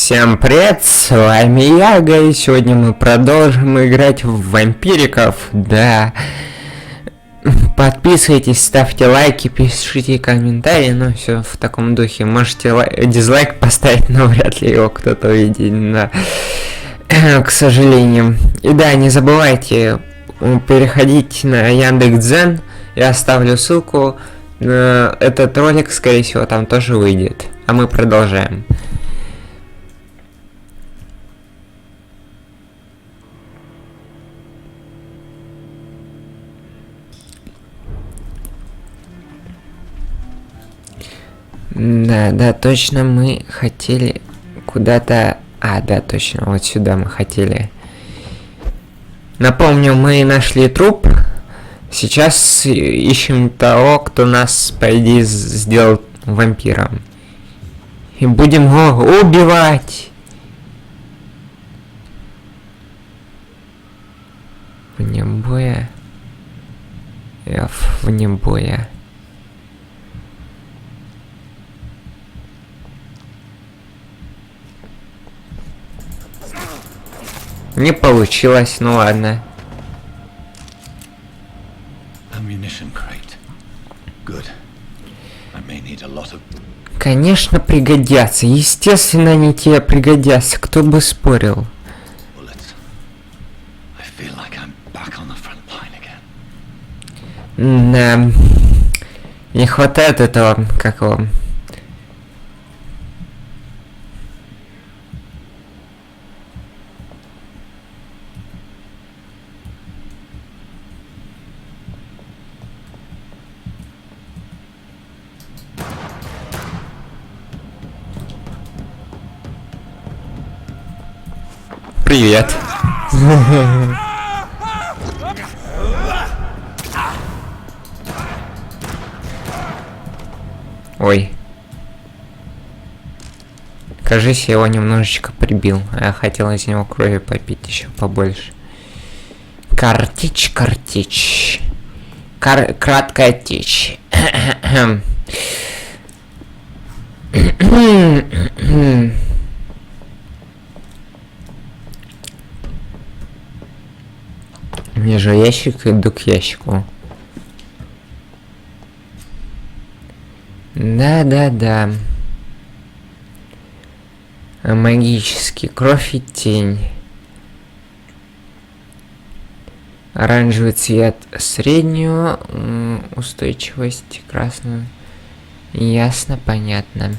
Всем привет, с вами Яга, и сегодня мы продолжим играть в вампириков, да. Подписывайтесь, ставьте лайки, пишите комментарии, ну все в таком духе. Можете дизлайк поставить, но вряд ли его кто-то увидит, да. К сожалению. И да, не забывайте переходить на Яндекс.Дзен, я оставлю ссылку. Этот ролик, скорее всего, там тоже выйдет. А мы продолжаем. Да, точно мы хотели куда-то... да, точно, вот сюда мы хотели. Напомню, мы нашли труп. Сейчас ищем того, кто нас, по идее, сделал вампиром. И будем его убивать. Вне боя. Вне боя. Не получилось, ну ладно. Конечно, пригодятся. Естественно, они тебе пригодятся. Кто бы спорил. Да. Не хватает этого, как его... Привет. Ой. Кажись, я его немножечко прибил. Я хотел из него крови попить еще побольше. Картич. Краткая течь. Вижу ящик, иду к ящику. Да. Магический. Кровь и тень. Оранжевый цвет среднюю устойчивость, красную. Ясно, понятно.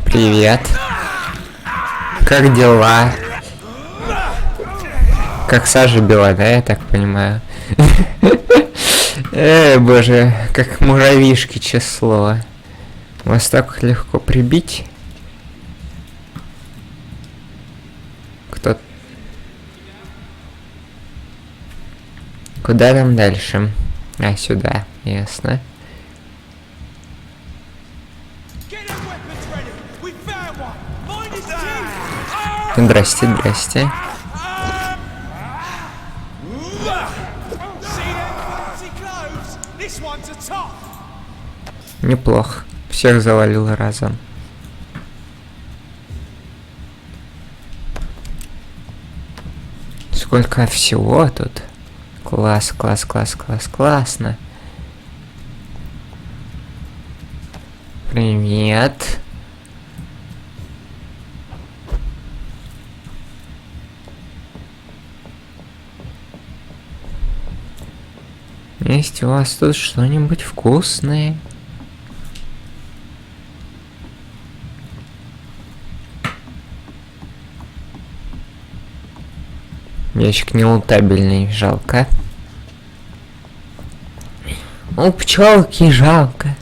Привет. Как дела? Как сажа бела, да, я так понимаю? Боже, как муравьишки число. Вас так легко прибить? Кто? Куда нам дальше? Сюда, ясно. Здрасте. Неплохо. Всех завалил разом. Сколько всего тут. Классно. Привет. Есть у вас тут что-нибудь вкусное? Ящик неутабельный, жалко. Пчелки жалко.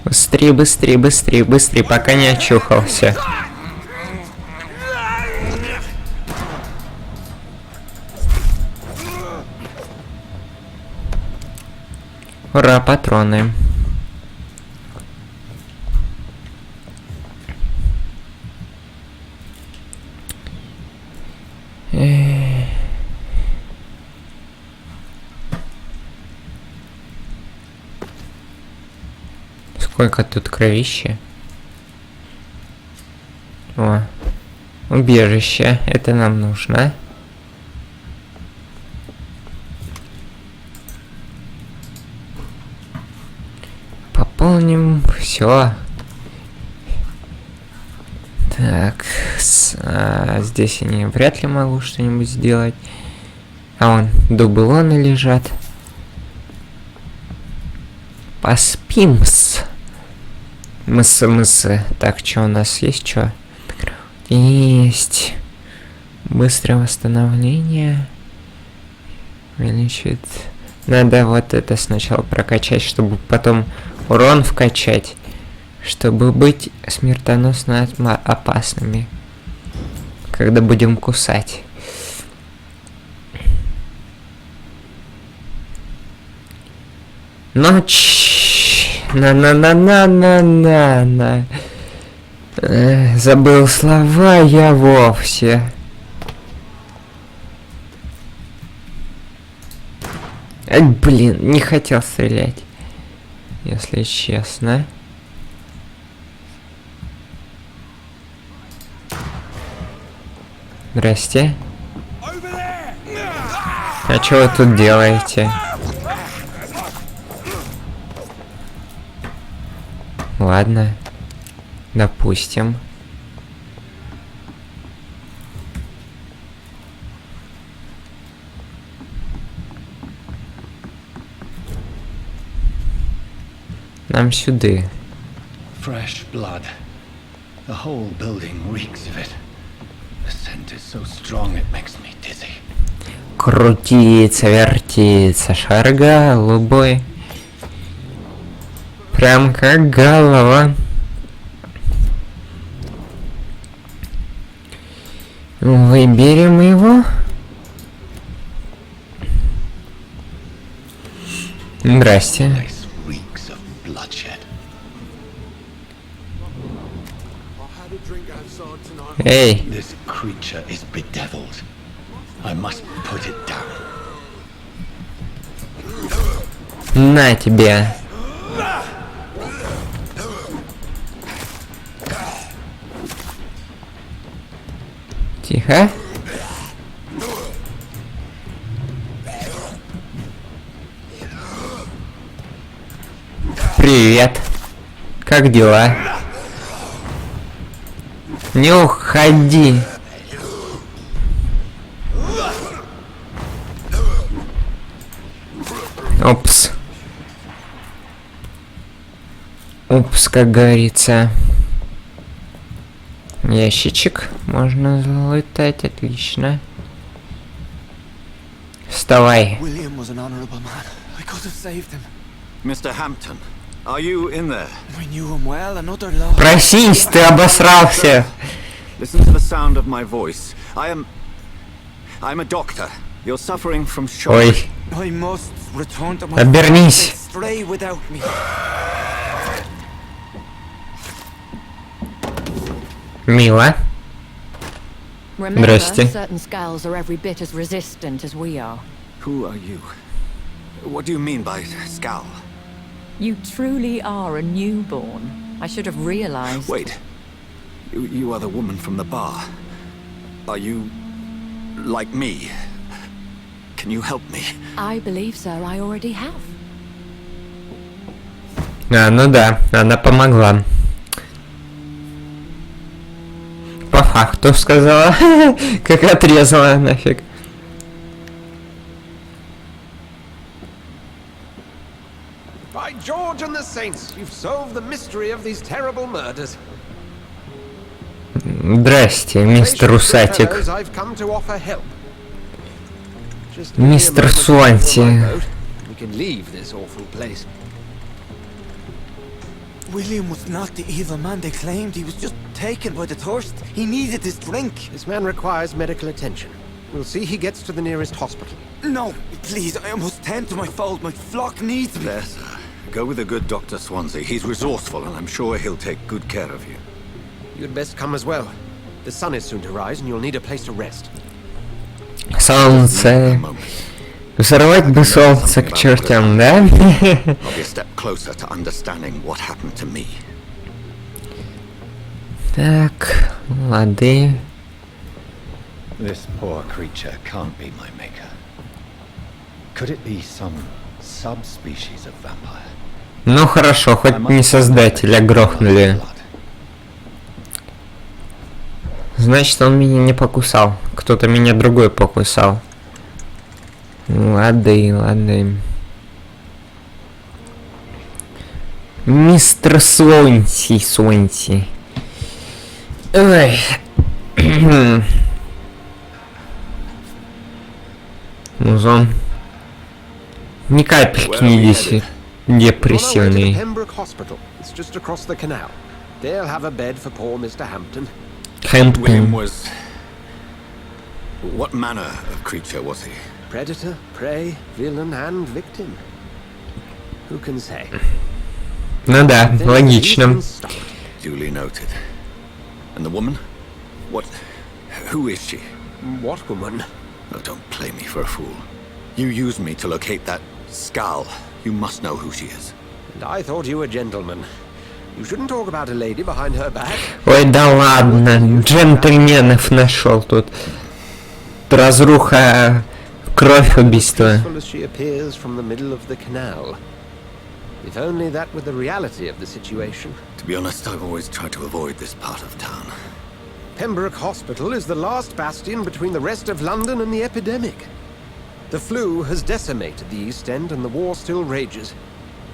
Быстрее, быстрее, быстрее, быстрее, пока не очухался. Ура, патроны. Сколько тут кровища? О, убежище. Это нам нужно. Пополним все. Так, здесь я вряд ли могу что-нибудь сделать. А вон дублоны лежат. Поспим-с. Мысы. Так, что у нас есть? Что? Есть. Быстрое восстановление. Увеличивает. Надо вот это сначала прокачать, чтобы потом урон вкачать. Чтобы быть смертоносно опасными. Когда будем кусать. Ночь. На. Забыл слова я вовсе. Ай, блин, не хотел стрелять. Если честно. Здрасте. А что вы тут делаете? Ладно, допустим. Нам сюда. Fresh blood. The whole building reeks of it. The scent is so strong it makes me dizzy. Крутится, вертится, шар голубой. Прям как голова. Выберем его. Здрасте. Эй. На тебе. Тихо. Привет. Как дела? Не уходи. Опс. Упс, как говорится. Ящичек. Можно залутать, отлично. Вставай. Просись, ты обосрался. Ой. Обернись. Мило. Здрасте. Who are you? What do you mean by scowl? You truly are a newborn. I should have realized. Wait. You are the woman from the bar. Are you like me? Can you help me? I believe so. I already have. Ну да, она помогла. По факту сказала, как отрезала нафиг. By George and the Saints, you've solved the mystery of these terrible murders. Здрасте, мистер Усатик. Мистер Суанти. William was not the evil man they claimed. He was just taken by the thirst. He needed this drink. This man requires medical attention. We'll see he gets to the nearest hospital. No, please, I must tend to my fold. My flock needs me. There, sir. Go with the good Dr. Swansea. He's resourceful, and I'm sure he'll take good care of you. You'd best come as well. The sun is soon to rise, and you'll need a place to rest. Солнце. Взорвать бы солнце к чертям, да? I'll be a step closer to understanding what happened to me. Так, лады. This poor creature can't be my maker. Could it be some subspecies of vampire? Ну хорошо, хоть не создателя грохнули. Значит, он меня не покусал. Кто-то меня другой покусал. Ладно. Мистер Сонси. Ой. Музон. Ни капельки не депрессивный. William was... What manner of creature was he? Predator, prey, villain and victim. Who can say? Ну да, логично. Duly noted. And the woman? What... Who is she? What woman? Oh, don't play me for a fool. You used me to locate that skull. You must know who she is. And I thought you a gentleman. You shouldn't talk about a lady behind her back. Ой, да ладно, джентльменов нашел тут. Разруха, кровь, убийство. If only that were the reality of the situation. To be honest, I've always tried to avoid this part of town. Pembroke Hospital is the last bastion between the rest of London and the epidemic. The flu has decimated the East End and the war still rages.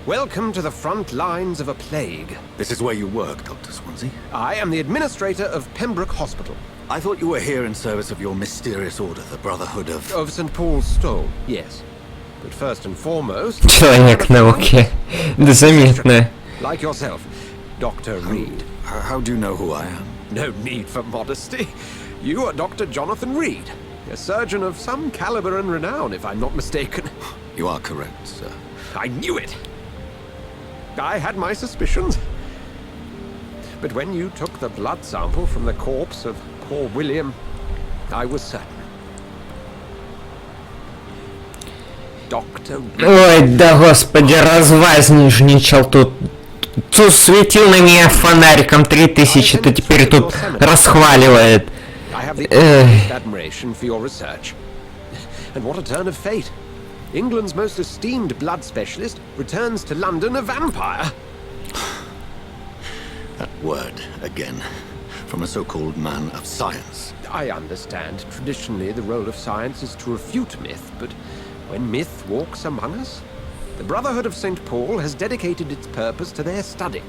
Welcome to the front lines of a plague. This is where you work, Dr. Swansea? I am the administrator of Pembroke Hospital. I thought you were here in service of your mysterious order, the Brotherhood of... Of St. Paul's Stole, yes. But first and foremost... Человек науки. Да заметно. Like yourself, Dr. Reed. How do you know who I am? No need for modesty. You are Dr. Jonathan Reed, a surgeon of some caliber and renown, if I'm not mistaken. You are correct, sir. I knew it! I had my suspicions. But when you took the blood sample from the corpse of poor William, I was certain. Dr. Reed. Ой, да господи, развазничал тут. Тут светил на меня фонариком 3000, то теперь тут расхваливает. I have the utmost admiration for your research. And what a turn of fate. England's most esteemed blood specialist returns to London a vampire. That word, again, from a so-called man of science. I understand. Traditionally, the role of science is to refute myth, but when myth walks among us, the Brotherhood of St. Paul has dedicated its purpose to their study.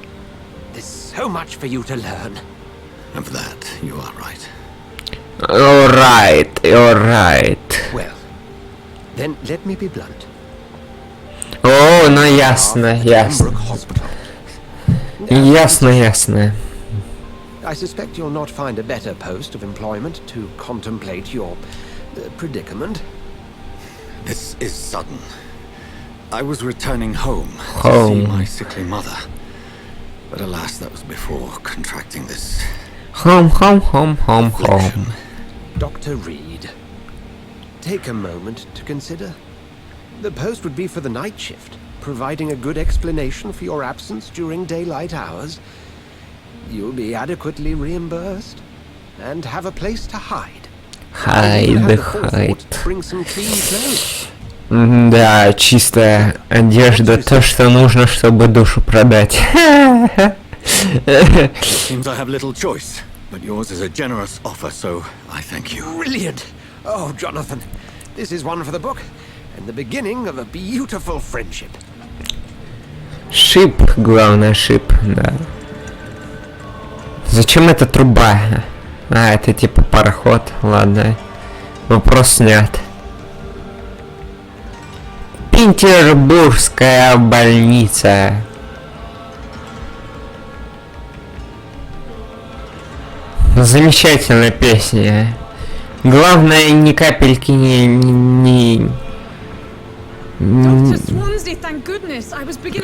There's so much for you to learn. Of that, you are right. Alright. Well, then let me be blunt. О, ну ясно. Ясно. I suspect you'll not find a better post of employment to contemplate your predicament. This is sudden. I was returning home to see my sickly mother. But alas, that was before contracting this... Home. Dr. Reed, take a moment to consider. The post would be for the night shift, providing a good explanation for your absence during daylight hours. You'll be adequately reimbursed and have a place to hide. Bring some clean clothes. Да, чистая одежда, то, что нужно, чтобы душу продать. Seems I have little choice, but yours is a generous offer, so I thank you. Brilliant! Oh, Jonathan, this is one for the book, and the beginning of a beautiful friendship. Шип, главное, шип, да. Зачем эта труба? А, это типа пароход, ладно. Вопрос снят. Петербургская больница. Замечательная песня. Главное, ни капельки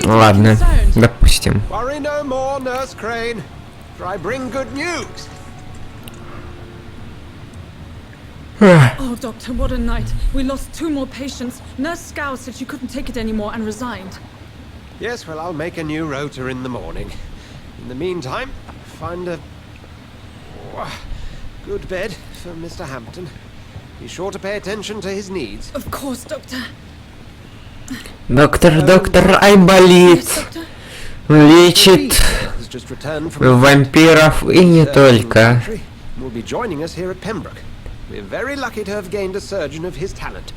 Ладно, допустим. Oh, Doctor, what a night. We lost 2 more patients. Nurse Scow said she couldn't take it anymore and resigned. Yes, well, I'll make a new rota in the morning. In the meantime, find a good bed for Mr. Hampton. Be sure to pay attention to his needs. Of course, Doctor. Доктор, ай болит. Лечит вампиров и не только. Will be joining us here at Pembroke. We're very lucky to have gained a surgeon of his talent,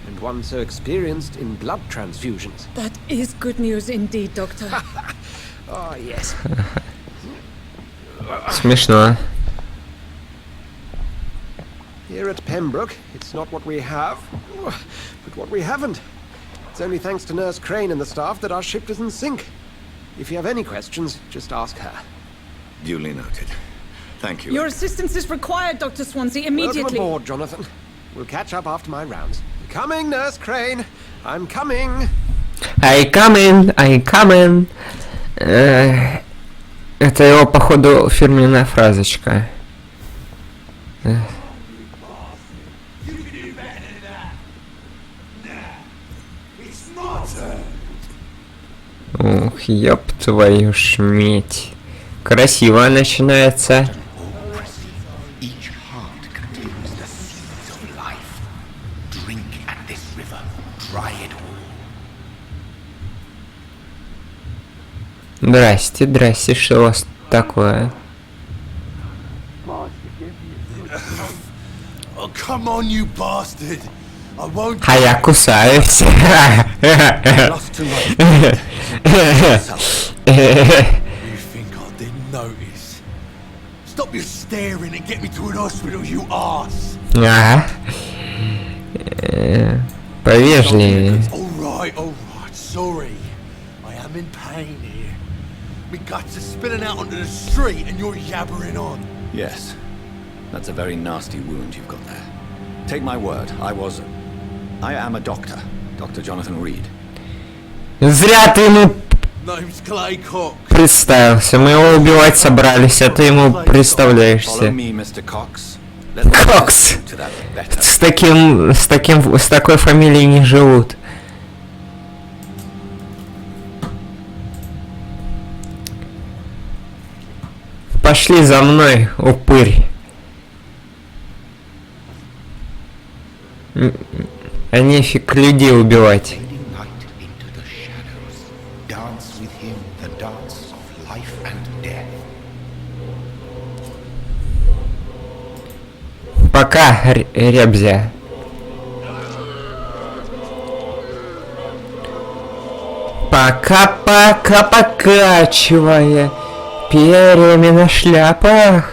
and one so experienced in blood transfusions. That is good news indeed, Doctor. Oh, yes. Смешно. Here at Pembroke, it's not what we have, but what we haven't. It's only thanks to Nurse Crane and the staff that our ship doesn't sink. If you have any questions, just ask her. Duly noted. Thank you. Your assistance is required, Dr. Swansea, immediately. Welcome aboard, Jonathan. We'll catch up after my rounds. Coming, Nurse Crane. I'm coming. I coming. Это его, походу, фирменная фразочка. Ух, ёб твою ж медь. Красиво начинается. Здрасте, что у вас такое? А я кусаюсь. Stop your staring and get me to an hospital, you arse. Ага. Повежливее. Alright, sorry. I am in pain here. My guts are spilling out onto the street and you're yabbering on. Yes. That's a very nasty wound you've got there. Take my word, I am a doctor. Dr. Jonathan Reed. Зря ты ему Name's Clay Cox. представился. Мы его убивать собрались, а ты ему представляешься. Follow me, Mr. Cox. Кокс. С такой фамилией не живут. Пошли за мной, упырь. А нефиг людей убивать. Пока, ребзя. Пока, покачивая перьями на шляпах.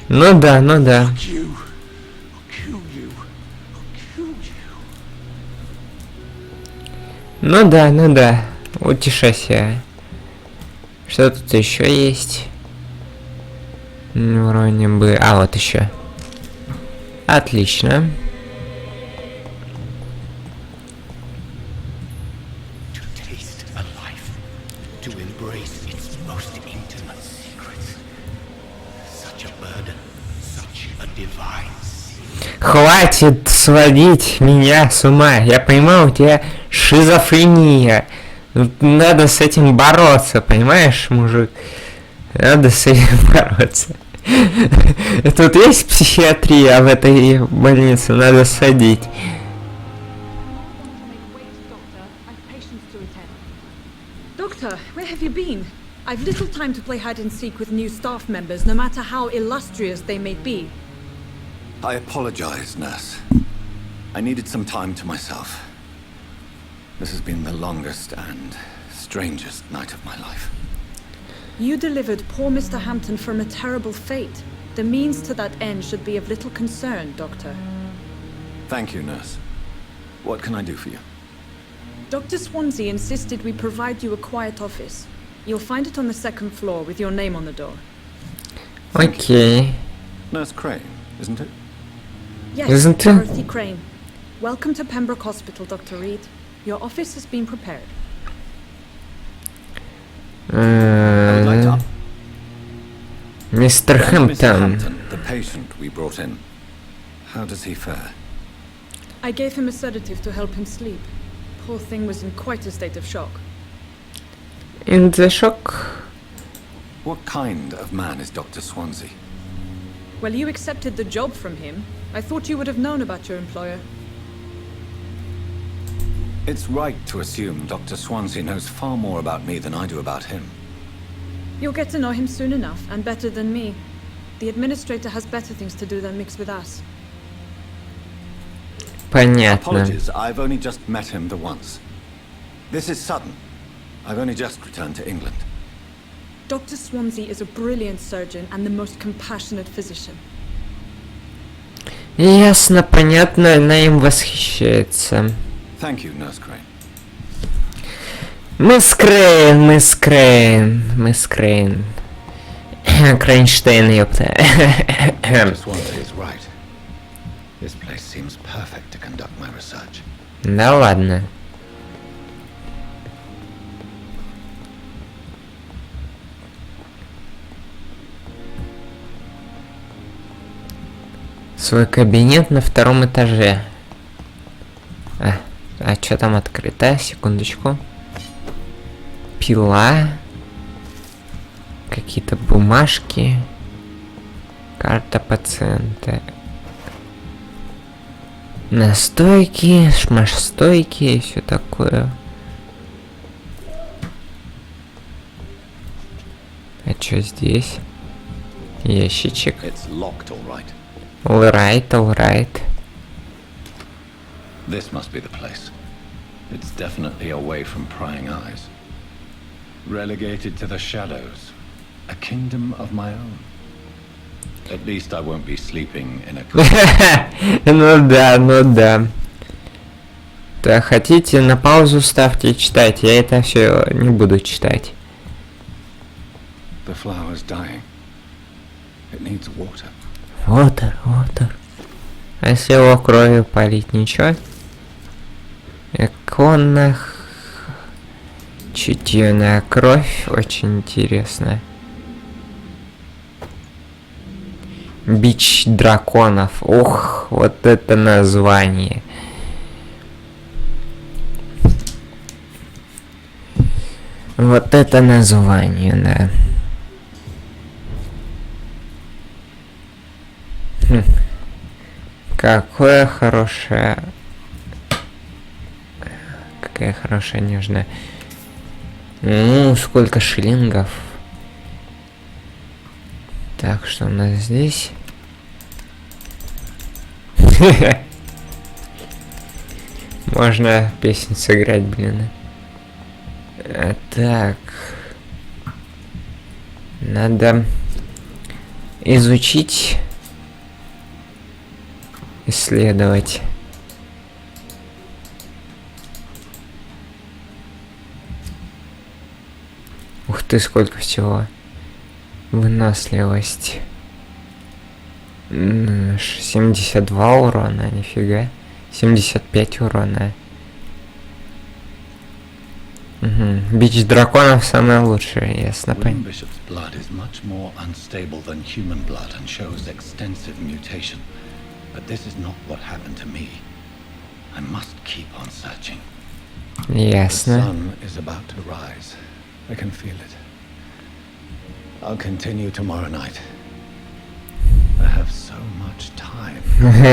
Ну да. Ну да. Утешайся. Что тут еще есть? Вроде бы... А, вот еще. Отлично. Хватит сводить меня с ума. Я понимаю, у тебя шизофрения. Надо с этим бороться, понимаешь, мужик? Надо с этим бороться. Тут есть психиатрия, а в этой больнице надо садить. Doctor, where have you been? I've little time to play hide and seek with new staff members, no matter how illustrious they may be. I apologize, nurse. I needed some time to myself. This has been the longest and strangest night of my life. You delivered poor Mr. Hampton from a terrible fate. The means to that end should be of little concern, Doctor. Thank you, nurse. What can I do for you? Dr. Swansea insisted we provide you a quiet office. You'll find it on the second floor with your name on the door. Окей. Nurse Crane, isn't it? Yes, Isn't it? Dorothy Crane. Welcome to Pembroke Hospital, Dr. Reed. Your office has been prepared. Мистер Хэмптон. The patient we brought in. How does he fare? I gave him a sedative to help him sleep. Poor thing was in quite a state of shock. In the shock. What kind of man is Dr. Swansea? Well, you accepted the job from him. I thought you would have known about your employer. It's right to assume Dr. Swansea knows far more about me than I do about him. You'll get to know him soon enough, and better than me. The administrator has better things to do than mix with us. Понятно. Apologies, I've only just met him the once. This is sudden. I've only just returned to England. Dr. Swansea is a brilliant surgeon and the most compassionate physician. Ясно, понятно, она им восхищается. Thank you, Nurse Crane. Мисс Крейн. Крейнштейн, ёпта. Dr. Swansea is right. This place seems perfect to conduct my research. Да ладно. Свой кабинет на втором этаже. А что там открыто? Секундочку. Пила. Какие-то бумажки. Карта пациента. Настойки, шмашстойки и все такое. А что здесь? Ящичек. It's locked, all right. All right. This must be the place. It's definitely away from prying eyes. Relegated to the shadows. A kingdom of my own. At least I won't be sleeping in a Ну да. Так, хотите, на паузу ставьте читать. Я это все не буду читать. The flower's dying. It needs water. Water. А если его кровью полить, ничего? Иконах. Чутье на кровь. Очень интересно. Бич драконов. Ух, вот это название. Вот это название, да. Какая хорошая нежная. Сколько шиллингов. Так, что у нас здесь? Можно песню сыграть, блин. Так. Надо изучить, исследовать. Ух ты, сколько всего. Выносливость. 72 урона, нифига. 75 урона. Бич драконов самое лучшее, ясно, понятно. Bishop's blood is much more unstable than human blood and shows extensive mutation. But this is not what happened to me. I must keep on searching. Ясно. The sun is about to rise. I can feel it. I'll continue tomorrow night. I have so much time.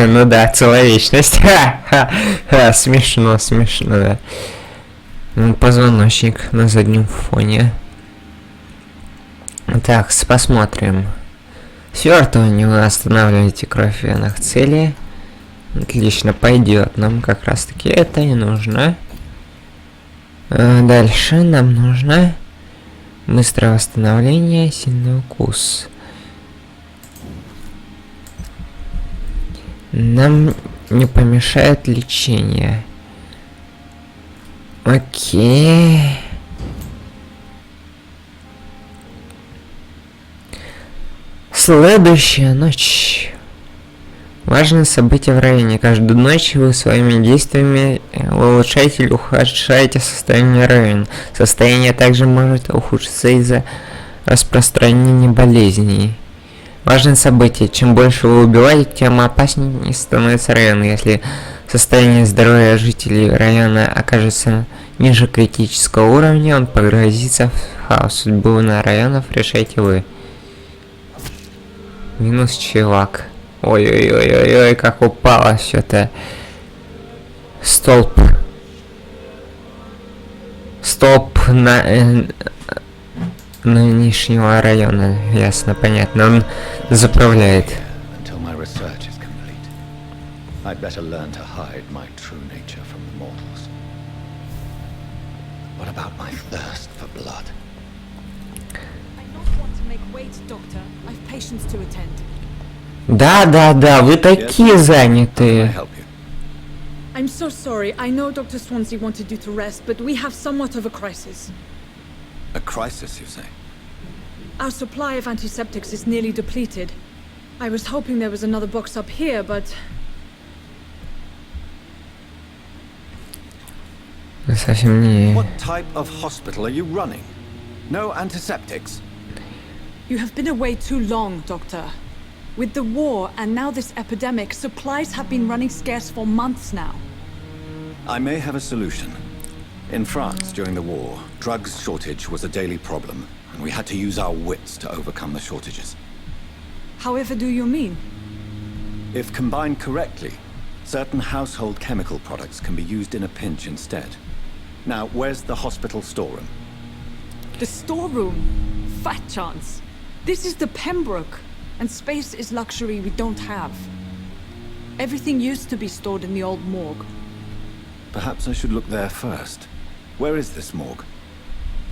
Ну да, человечность. Смешно, да. Позвоночник на заднем фоне. Так, посмотрим. Свертывание вы останавливаете кровь в венах цели. Отлично, пойдет. Нам как раз таки это и нужно. Дальше нам нужно быстрое восстановление, сильный укус. Нам не помешает лечение. Окей. Следующая ночь. Важное событие в районе. Каждую ночь вы своими действиями улучшаете или ухудшаете состояние района. Состояние также может ухудшиться из-за распространения болезней. Важное событие. Чем больше вы убиваете, тем опаснее становится район. Если состояние здоровья жителей района окажется ниже критического уровня, он погрузится в хаос. Судьбу на районов решаете вы. Минус чувак. Ой-ой-ой-ой-ой, как упало все-то. Столб. Столб на нынешнего района. Ясно, понятно. Он заправляет. Да, вы такие занятые. I'm so sorry. I know Dr. Swansea wanted you to rest, but we have somewhat of a crisis. A crisis, you say? Our supply of antiseptics is nearly depleted. I was hoping there was another box up here, but... Совсем не... What type of hospital are you running? No antiseptics? You have been away too long, Doctor. With the war and now this epidemic, supplies have been running scarce for months now. I may have a solution. In France, during the war, drugs shortage was a daily problem, and we had to use our wits to overcome the shortages. However do you mean? If combined correctly, certain household chemical products can be used in a pinch instead. Now, where's the hospital storeroom? The storeroom? Fat chance. This is the Pembroke, and space is luxury we don't have. Everything used to be stored in the old morgue. Perhaps I should look there first. Where is this morgue?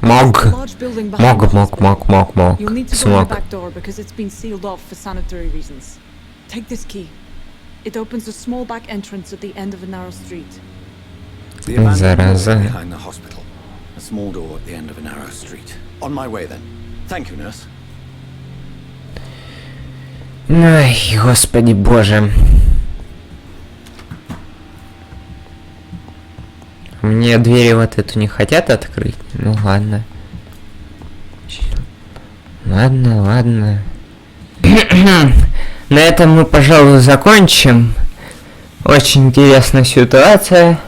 Morgue. Large building behind the hospital. Morgue. You'll need to go in the back door because it's been sealed off for sanitary reasons. Take this key. It opens a small back entrance at the end of a narrow street. The abandoned morgue behind the hospital. A small door at the end of a narrow street. On my way then. Thank you, nurse. Ай, господи боже. Мне двери вот эту не хотят открыть? Ну ладно. Ладно. На этом мы, пожалуй, закончим. Очень интересная ситуация.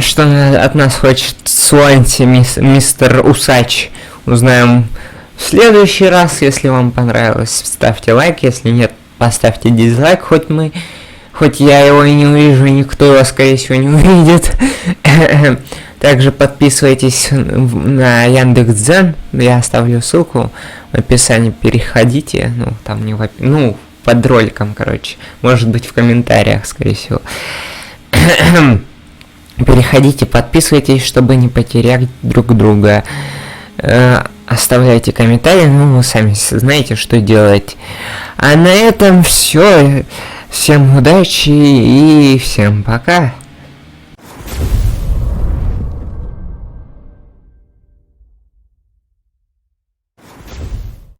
Что от нас хочет Суанси, мистер Усач. Узнаем в следующий раз. Если вам понравилось, ставьте лайк. Если нет, поставьте дизлайк. Хоть я его и не увижу, никто его, скорее всего, не увидит. Также подписывайтесь на Яндекс.Дзен. Я оставлю ссылку в описании. Переходите. Ну, там не в под роликом, короче. Может быть, в комментариях, скорее всего. Переходите, подписывайтесь, чтобы не потерять друг друга. Оставляйте комментарии, ну, вы сами знаете, что делать. А на этом все. Всем удачи и всем пока.